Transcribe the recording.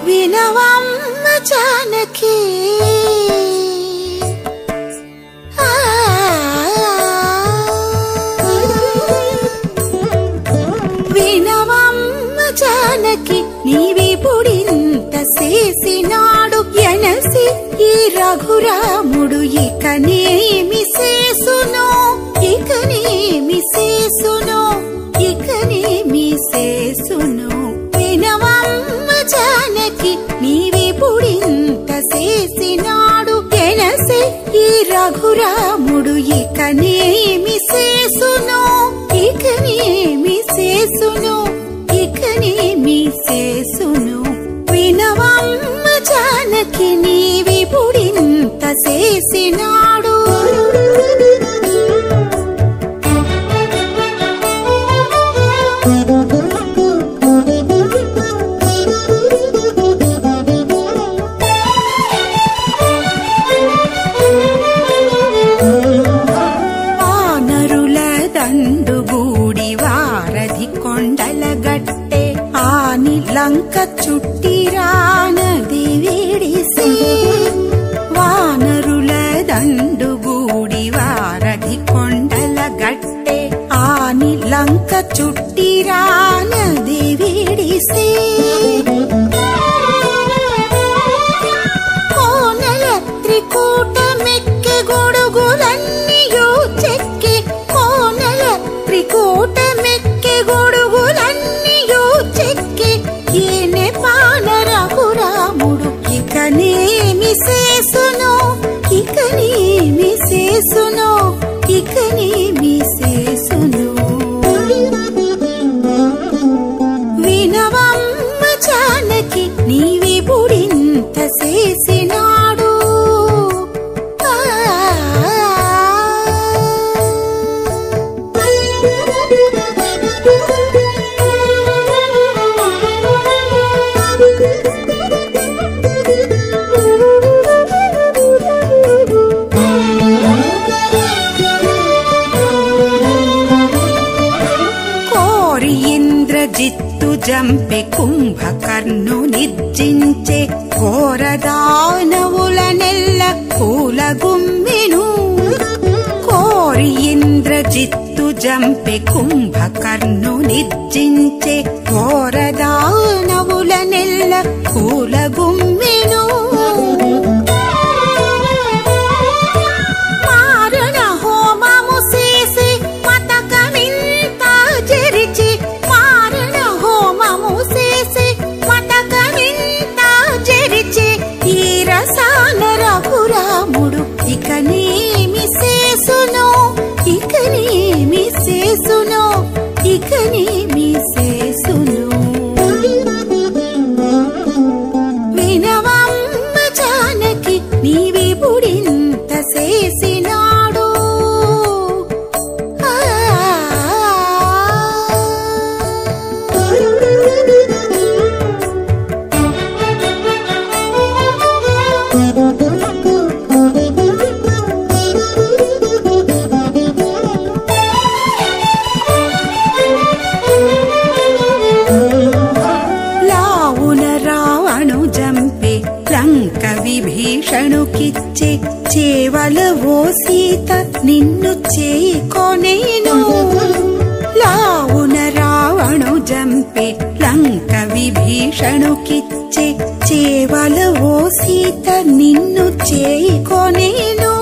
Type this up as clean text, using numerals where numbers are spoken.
వినవమ్మ జానకి వినవమ్మ జానకి నీవిపుడింత చేసినాడు ఎనసి ఈ రఘురాముడు ఇకనేమి చేసును ఇకనేమి చేసును ఇకనేమి చేసును వినవమ్మ జానకి నీవిపుడింత చేసినాడు ఎనసి ఈ రఘురాముడు ఇకనేమి చేసును ఇకనేమి చేసును ఇకనేమి చేసును వినవమ్మ జానకి నీవిపుడింత చేసినాడు వానరుల దండుగూడి వారధి కొండలగట్టె ఆని లంక చుట్టిరానది విడిసి వానరుల దండుగూడి వారధి కొండలగట్టె ఆని లంక చుట్టిరానది విడిసి కోనల త్రికూటమెక్కె గొడుగులన్నీయు చెక్కి కోనల త్రికూటమెక్కె గొడుగులన్నీయు చెక్కి ఈనె పాన రఘురాముడు ఇకనేమి చేసును ఇకనేమి చేసును ఇకనేమి చేసును వినవమ్మ జానకి నీవిపుడింత చేసినాడు కోరి ఇంద్రజిత్తు జంపె కుంభకర్ణు నిర్జించే ఘోరదానవుల నెల్ల కూలగుమ్మెను కోరి ఇంద్రజిత్తు జంపె కుంభకర్ణు నిర్జించే ఘోరదానవుల నెల్ల కూలగుమ్మెను మారణ హోమము చేసి మతకమింత జరిచి మారణ హోమము చేసి మతకమింత జరిచి ఈ రసాన రఘురాముడు ఇకనేమి చేసును ఇకనేమి చేసును ఇకనేమి చేసును వినవమ్మ జానకి నీవిపుడింత చేసినాడు లావున రావణు జంపే లంక విభీషణుకిచ్చే చేవల ఓ సీత నిన్ను చేకొనేను లావున రావణు జంపే లంక విభీషణుకిచ్చే చేవల ఓ సీత నిన్ను చేకొనేను